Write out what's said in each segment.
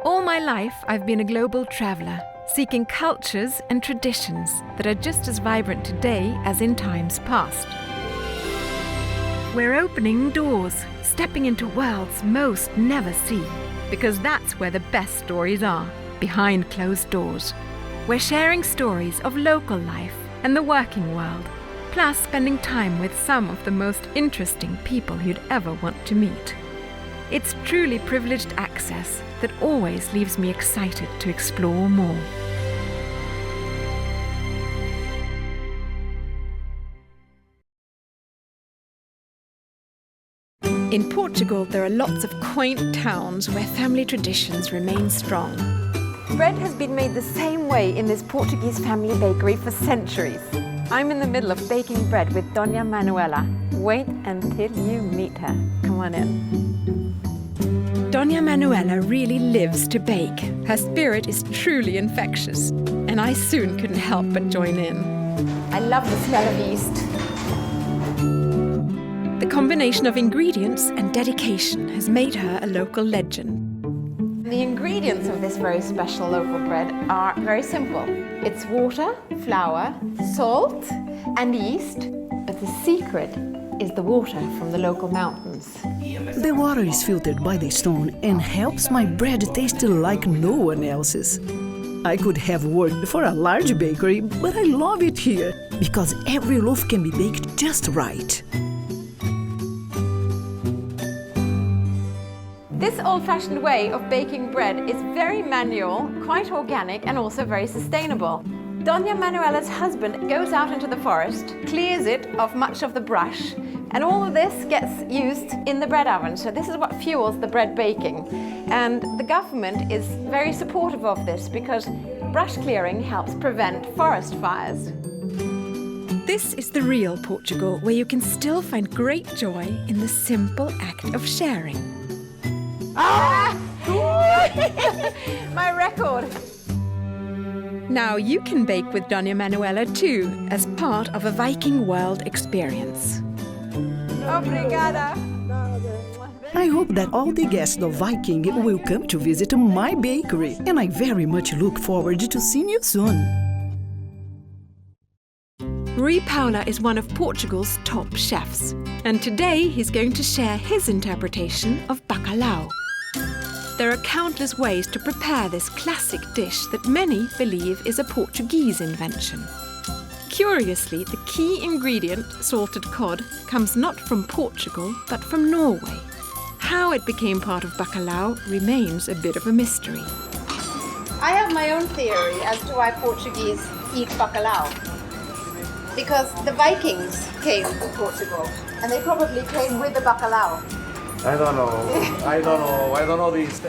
All my life, I've been a global traveller, seeking cultures and traditions that are just as vibrant today as in times past. We're opening doors, stepping into worlds most never see, because that's where the best stories are, behind closed doors. We're sharing stories of local life and the working world, plus spending time with some of the most interesting people you'd ever want to meet. It's truly privileged access that always leaves me excited to explore more. In Portugal, there are lots of quaint towns where family traditions remain strong. Bread has been made the same way in this Portuguese family bakery for centuries. I'm in the middle of baking bread with Dona Manuela. Wait until you meet her. Come on in. Dona Manuela really lives to bake. Her spirit is truly infectious, and I soon couldn't help but join in. I love the smell of yeast. The combination of ingredients and dedication has made her a local legend. The ingredients of this very special local bread are very simple. It's water, flour, salt and yeast, but the secret is the water from the local mountains. The water is filtered by the stone and helps my bread taste like no one else's. I could have worked for a large bakery, but I love it here because every loaf can be baked just right. This old-fashioned way of baking bread is very manual, quite organic and also very sustainable. Dona Manuela's husband goes out into the forest, clears it of much of the brush, and all of this gets used in the bread oven. So this is what fuels the bread baking. And the government is very supportive of this because brush clearing helps prevent forest fires. This is the real Portugal, where you can still find great joy in the simple act of sharing. My record! Now you can bake with Dona Manuela too, as part of a Viking world experience. Obrigada! I hope that all the guests of Viking will come to visit my bakery, and I very much look forward to seeing you soon. Rui Paula is one of Portugal's top chefs, and today he's going to share his interpretation of bacalhau. There are countless ways to prepare this classic dish that many believe is a Portuguese invention. Curiously, the key ingredient, salted cod, comes not from Portugal but from Norway. How it became part of bacalhau remains a bit of a mystery. I have my own theory as to why Portuguese eat bacalhau. Because the Vikings came to Portugal and they probably came with the bacalhau. I don't know this.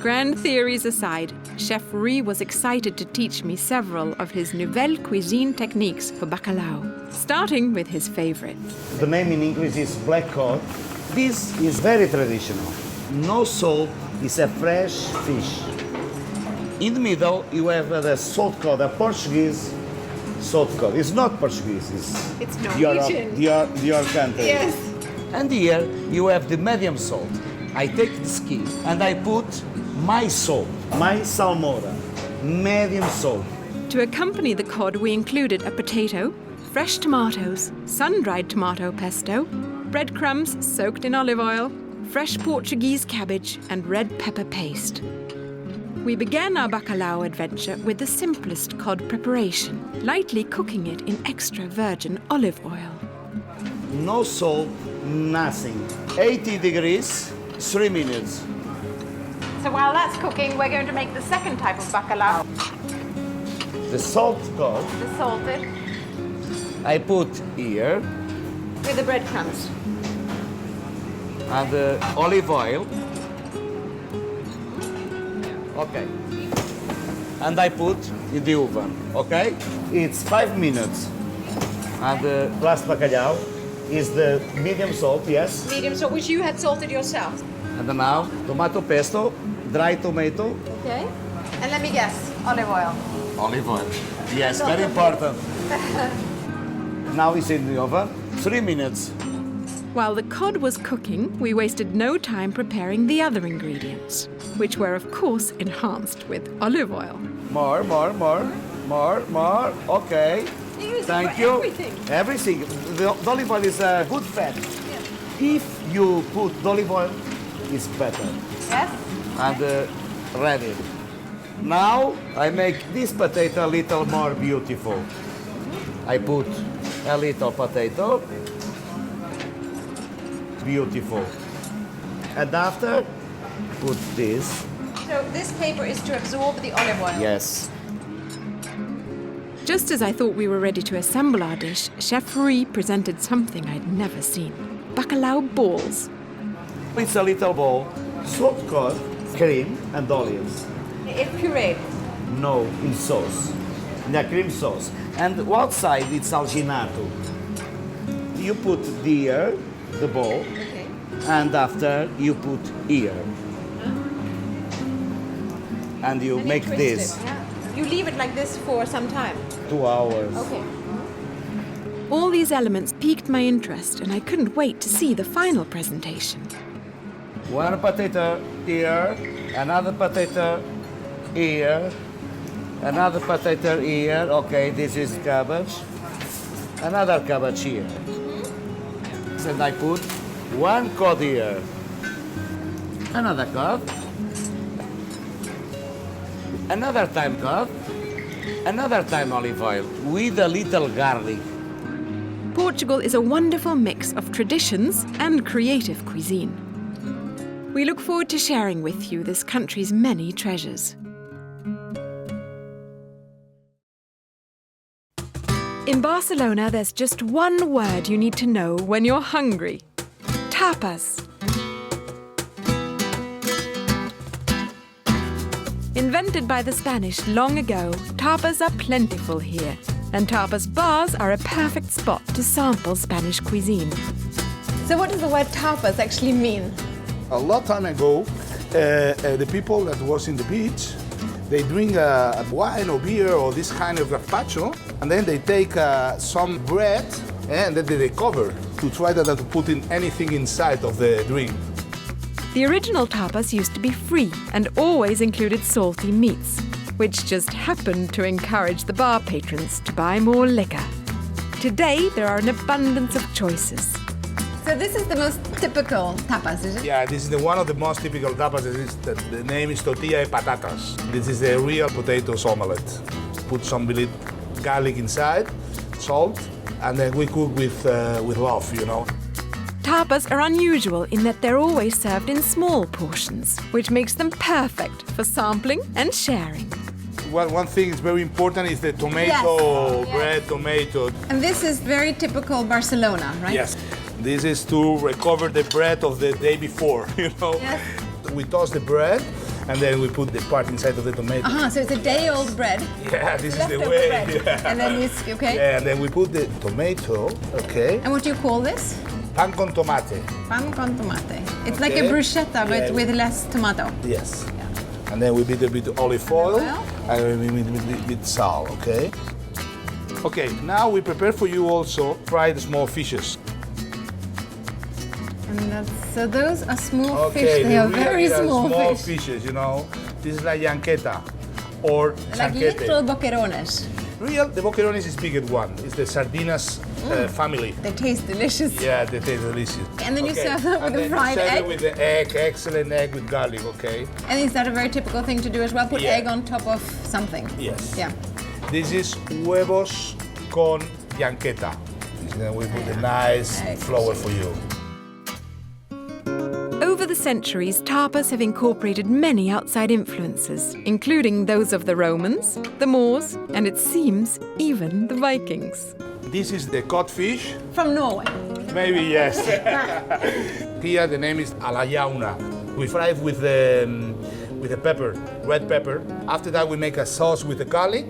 Grand theories aside, Chef Rui was excited to teach me several of his nouvelle cuisine techniques for bacalhau, starting with his favorite. The name in English is black cod. This is very traditional. No salt, it's a fresh fish. In the middle, you have the salt cod, a Portuguese salt cod. It's not Portuguese, It's Norwegian. Your country. Yes. And here you have the medium salt. I take the skin and I put my salt, my salmoura, medium salt. To accompany the cod, we included a potato, fresh tomatoes, sun-dried tomato pesto, breadcrumbs soaked in olive oil, fresh Portuguese cabbage, and red pepper paste. We began our bacalhau adventure with the simplest cod preparation, lightly cooking it in extra virgin olive oil. No salt, nothing. 80 degrees, 3 minutes. So while that's cooking, we're going to make the second type of bacalhau. The salt cod, The salted I put here, with the breadcrumbs. and the olive oil. Okay. And I put in the oven, okay? It's 5 minutes. And the last bacalhau is the medium salt, yes? Medium salt, which you had salted yourself. And now, tomato pesto, dry tomato, Okay. And let me guess, olive oil. olive oil. Yes, very important. Now it's in the oven, 3 minutes. While the cod was cooking, we wasted no time preparing the other ingredients, which were of course enhanced with olive oil. More. Okay. You use it Thank for you. everything. Everything. The olive oil is a good fat. If you put olive oil, it's better. Yes? And ready. Now I make this potato a little more beautiful. I put a little potato. Beautiful. And after, put this. So this paper is to absorb the olive oil. Yes. Just as I thought we were ready to assemble our dish, Chef Rui presented something I'd never seen. Bacalhau balls. It's a little bowl. Salt cod, cream, and olives. It's pureed. No, in sauce. In a cream sauce. And outside it's alginato. You put here, the bowl, Okay. and after you put here. And you And make twist this. it, yeah. You leave it like this for some time. 2 hours. Okay. All these elements piqued my interest, and I couldn't wait to see the final presentation. One potato here, another potato here, another potato here. Okay, this is cabbage. Another cabbage here. And I put one cod here. Another cod. Another time cod. Another time olive oil with a little garlic. Portugal is a wonderful mix of traditions and creative cuisine. We look forward to sharing with you this country's many treasures. In Barcelona, there's just one word you need to know when you're hungry. Tapas. Invented by the Spanish long ago, tapas are plentiful here, and tapas bars are a perfect spot to sample Spanish cuisine. So what does the word tapas actually mean? A long time ago, the people that was in the beach, they drink a wine or beer or this kind of gazpacho, and then they take some bread and then they cover to try to put in anything inside of the drink. The original tapas used to be free and always included salty meats, which just happened to encourage the bar patrons to buy more liquor. Today, there are an abundance of choices. So this is the most typical tapas, is it? Yeah, this is one of the most typical tapas. The name is tortilla de patatas. This is the real potatoes omelette. Put some garlic inside, salt, and then we cook with love, you know. Tapas are unusual in that they're always served in small portions, which makes them perfect for sampling and sharing. One thing is very important is the tomato Yes. bread, tomato. And this is very typical Barcelona, right? Yes. This is to recover the bread of the day before, you know. Yes. We toss the bread and then we put the part inside of the tomato. So it's a day-old bread. Yeah, this is the Leftover way. bread. Yeah. And then okay. Yeah, and then we put the tomato, okay. And what do you call this? Pan con tomate. Pan con tomate. It's like a Okay. bruschetta, but Yeah. with less tomato. Yes. And then we put a bit of olive oil Oil. and we with salt, okay? Okay, now we prepare for you also fried small fishes. And so those are small Okay, fish. They are really very small fish. fishes, you know. This is like yanqueta or Like sanquete. little boquerones. The boquerones is bigger one. It's the sardinas family. They taste delicious. Yeah, they taste delicious. And then you serve them with And a then you fried serve egg? it with the egg, excellent egg with garlic, okay? And is that a very typical thing to do as well? Put Yeah. egg on top of something? Yes. Yeah. This is huevos con yanqueta. Then we put a nice Egg. flour for you. Over the centuries, tapas have incorporated many outside influences, including those of the Romans, the Moors, and it seems even the Vikings. This is the codfish. From Norway. Maybe yes. Here the name is a la jauna. We fry it with the pepper, red pepper. After that we make a sauce with the garlic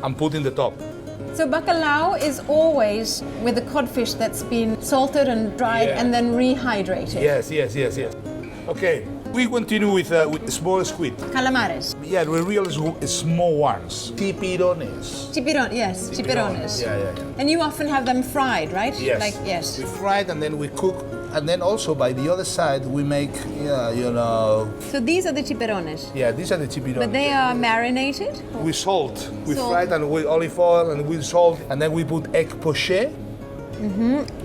and put in the top. So bacalhau is always with the codfish that's been salted and dried Yeah. and then rehydrated. Yes. Okay, we continue with small squid. Calamares. Yeah, the real small ones. Tipirones. Chipirones. Yeah. And you often have them fried, right? Yes. Like, yes. We fry it and then we cook And then also by the other side, we make, you know... So these are the chiperones, Yeah, these are the chipirones. but they are marinated? With salt. We Salt. fry it and with olive oil and with salt. And then we put egg poché.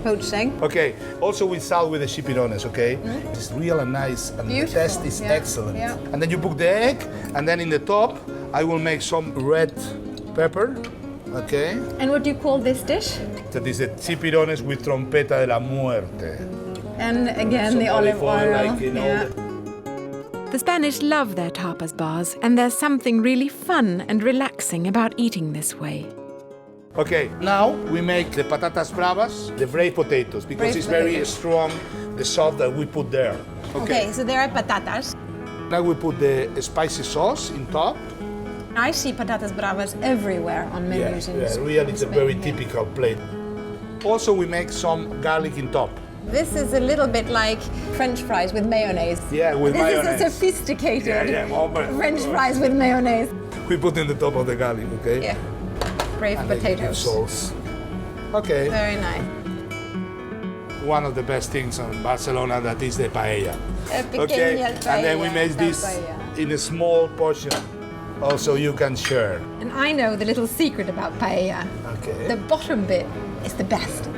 Poached egg. Okay, also with salt with the chipirones, okay? It's really nice and Beautiful, the taste is yeah, excellent. yeah. And then you put the egg, and then in the top, I will make some red pepper, okay? And what do you call this dish? That is the chipirones with trompeta de la muerte. And again, Some the olive oil. like, you know, yeah. The Spanish love their tapas bars, and there's something really fun and relaxing about eating this way. Okay, now we make the patatas bravas, the braised potatoes, because Braised it's very potatoes. strong, the salt that we put there. Okay, so there are patatas. Now we put the spicy sauce in top. I see patatas bravas everywhere on menus in Spain. Really it's a very yeah. typical plate. Also we make some garlic in top. This is a little bit like French fries with mayonnaise. Yeah, with mayonnaise. This is a sophisticated but French fries with mayonnaise. we put in the top of the garlic, okay? Yeah, braised And then potatoes. sauce. Okay. Very nice. One of the best things in Barcelona that is the paella. Pequeña And then we paella, make this paella. in a small portion. Also you can share. And I know the little secret about paella. Okay. The bottom bit is the best.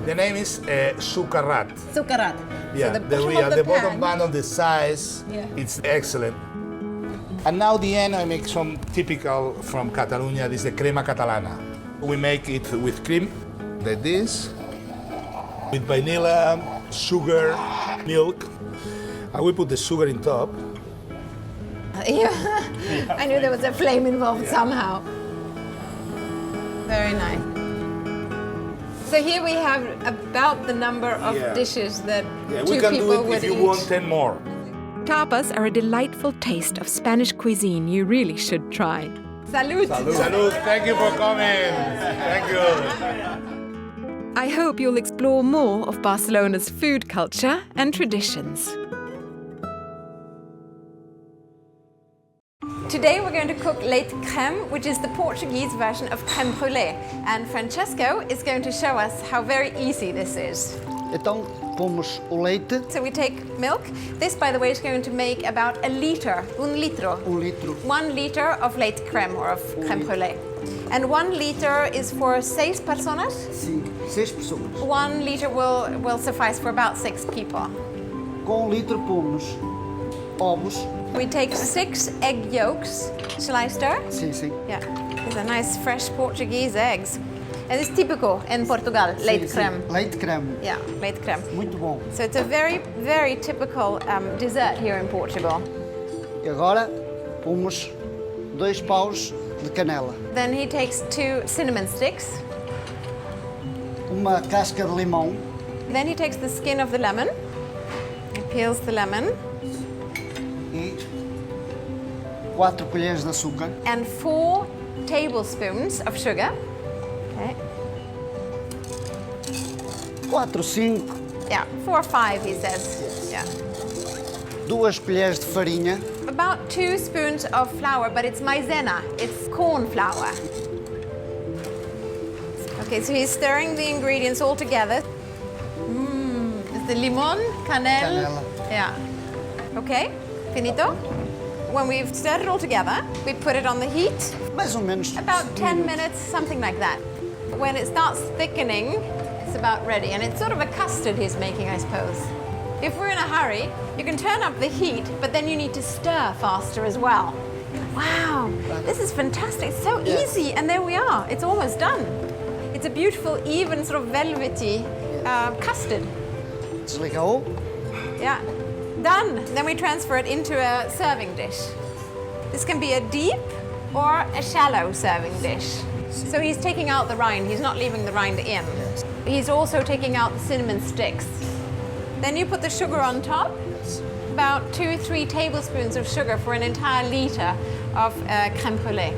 The name is sucarrat. Sucarat. Yeah, so the bottom of the the pan. bottom band of the size, Yeah. it's excellent. And now the end I make some typical from Catalonia, this is the crema catalana. We make it with cream, like this, with vanilla, sugar, milk. And we put the sugar in top. Yeah. I knew there was a flame involved somehow. Very nice. So here we have about the number of Yeah. dishes that Yeah, two we can people do it would if you eat. want 10 more. Tapas are a delightful taste of Spanish cuisine you really should try. Salud. Salud, thank you for coming. Thank you. I hope you'll explore more of Barcelona's food culture and traditions. Today we're going to cook leite crème, which is the Portuguese version of crème brûlée. And Francesco is going to show us how very easy this is. Então, pomos o leite, So we take milk. This, by the way, is going to make about a liter, un litro. litro. 1 liter of leite crème or of crème brûlée. And 1 liter is for 6 personas. Sim, 6 pessoas. 1 liter will suffice for about 6 people. Com litro pomos ovos. We take 6 egg yolks. Shall I stir? Sim, sim. Yeah. These are nice fresh Portuguese eggs. And it's typical in Portugal, leite Sim, sim. crème. Leite creme. Yeah, leite crème. Muito bom. So it's a very, very typical dessert here in Portugal. E agora pomos 2 paus de canela. Then he takes 2 cinnamon sticks. Uma casca de limão. Then he takes the skin of the lemon. He peels the lemon. E 4 colheres de açúcar. And 4 tablespoons of sugar. Okay. 4, 5, Yeah, 4 or 5, he says. Yeah. 2 colheres de farinha. About 2 spoons of flour, but it's maizena. It's corn flour. Okay, so he's stirring the ingredients all together. It's the limon, canela. Canela. Yeah. Okay, finito. When we've stirred it all together, we put it on the heat. Mais ou menos. About 10 minutos. minutes, something like that. When it starts thickening, it's about ready. And it's sort of a custard he's making, I suppose. If we're in a hurry, you can turn up the heat, but then you need to stir faster as well. Wow, this is fantastic. It's so easy. And there we are. It's almost done. It's a beautiful, even sort of velvety custard. Desligou. Yeah, done. Then we transfer it into a serving dish. This can be a deep or a shallow serving dish. So he's taking out the rind. He's not leaving the rind in. He's also taking out the cinnamon sticks. Then you put the sugar on top. About 2-3 tablespoons of sugar for an entire liter of crème brûlée.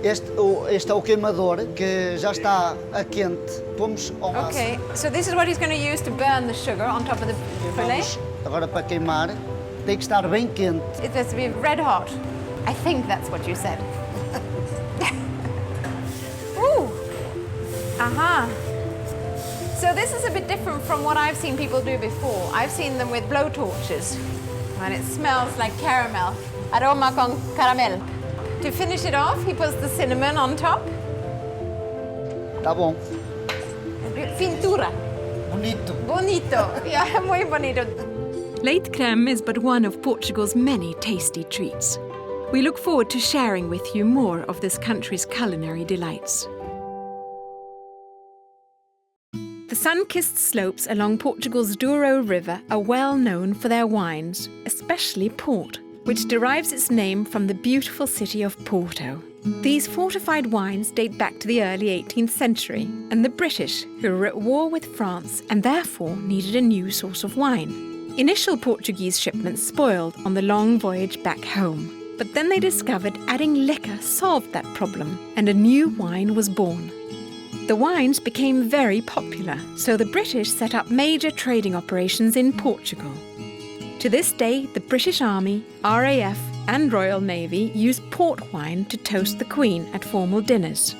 Este é o queimador que já está a quente. Pomos ao máximo. Okay, so this is what he's going to use to burn the sugar on top of the brûlée. Vamos agora para queimar. Tem que estar bem quente. It has to be red hot. I think that's what you said. Ooh. Aha. So this is a bit different from what I've seen people do before. I've seen them with blowtorches, and it smells like caramel. Aroma con caramel. To finish it off, he puts the cinnamon on top. Tá bom. Fintura. Bonito. Bonito. Yeah, muy bonito. Leite creme is but one of Portugal's many tasty treats. We look forward to sharing with you more of this country's culinary delights. The sun-kissed slopes along Portugal's Douro River are well known for their wines, especially port, which derives its name from the beautiful city of Porto. These fortified wines date back to the early 18th century, and the British, who were at war with France and therefore needed a new source of wine. Initial Portuguese shipments spoiled on the long voyage back home, but then they discovered adding liquor solved that problem, and a new wine was born. The wines became very popular, so the British set up major trading operations in Portugal. To this day, the British Army, RAF and Royal Navy use port wine to toast the Queen at formal dinners.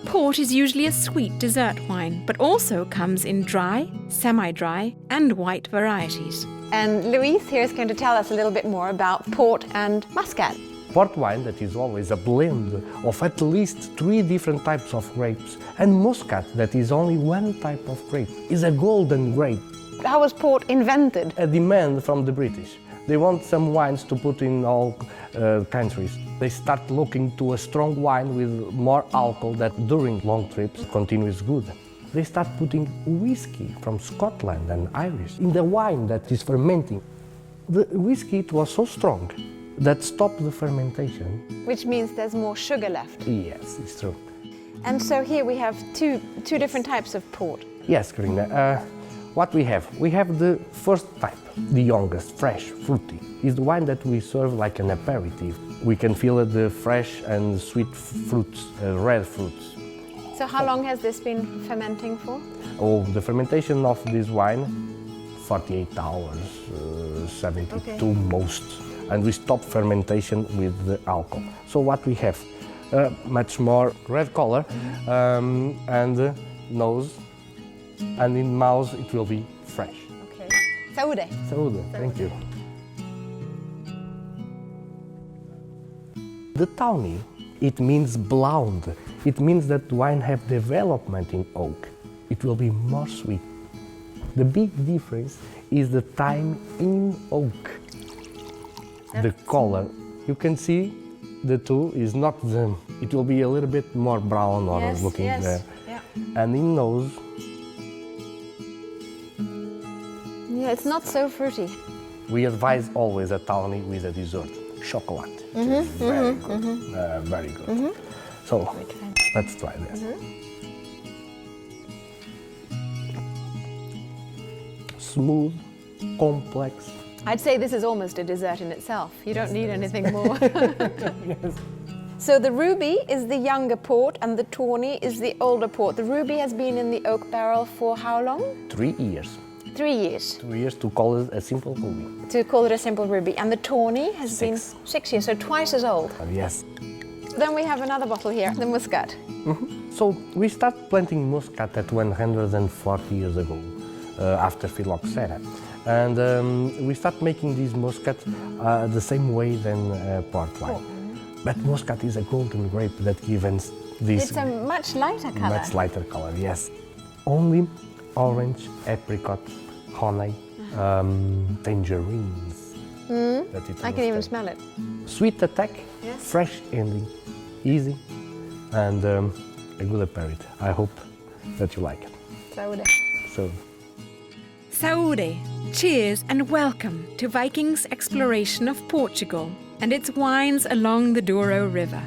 Port is usually a sweet dessert wine, but also comes in dry, semi-dry and white varieties. And Luis here is going to tell us a little bit more about port and muscat. Port wine, that is always a blend of at least 3 different types of grapes, and muscat, that is only one type of grape, is a golden grape. How was port invented? A demand from the British. They want some wines to put in all countries. They start looking to a strong wine with more alcohol that during long trips continues good. They start putting whiskey from Scotland and Irish in the wine that is fermenting. The whiskey, it was so strong that stopped the fermentation. Which means there's more sugar left. Yes, it's true. And so here we have two different types of port. Yes, Karine. What we have? We have the first type, the youngest, fresh, fruity. Is the wine that we serve like an aperitif. We can feel the fresh and sweet fruits, red fruits. So how long has this been fermenting for? Oh, the fermentation of this wine, 48 hours, 72 most. And we stop fermentation with the alcohol. So what we have? Much more red color and nose, and in mouth it will be fresh. Okay. Saúde. Saúde, thank you. The tawny, it means blonde. It means that wine have development in oak. It will be more sweet. The big difference is the time in oak. The color, you can see the two is not the, it will be a little bit more brown or looking there. Yeah. And in nose, Yeah, it's not so fruity. we advise always a tawny with a dessert, chocolate. Very good, very good. So, let's try this. Smooth, complex. I'd say this is almost a dessert in itself. You don't need anything more. Yes. So the ruby is the younger port and the tawny is the older port. The ruby has been in the oak barrel for how long? 3 years. 3 years. 3 years to call it a simple ruby. To call it a simple ruby. And the tawny has been 6 years, so twice as old. Yes. Then we have another bottle here, the muscat. So we start planting muscat at 140 years ago, after phylloxera. And we start making these muscat the same way than port wine. But muscat is a golden grape that gives this It's a much lighter color. much lighter color, yes. Only orange, apricot, honey, tangerines. That it I will can even stay. smell it. Sweet attack, Yes. fresh ending, easy, and a good aperitif. I hope that you like it. Saúde. So. Saúde, cheers and welcome to Vikings' exploration of Portugal and its wines along the Douro River.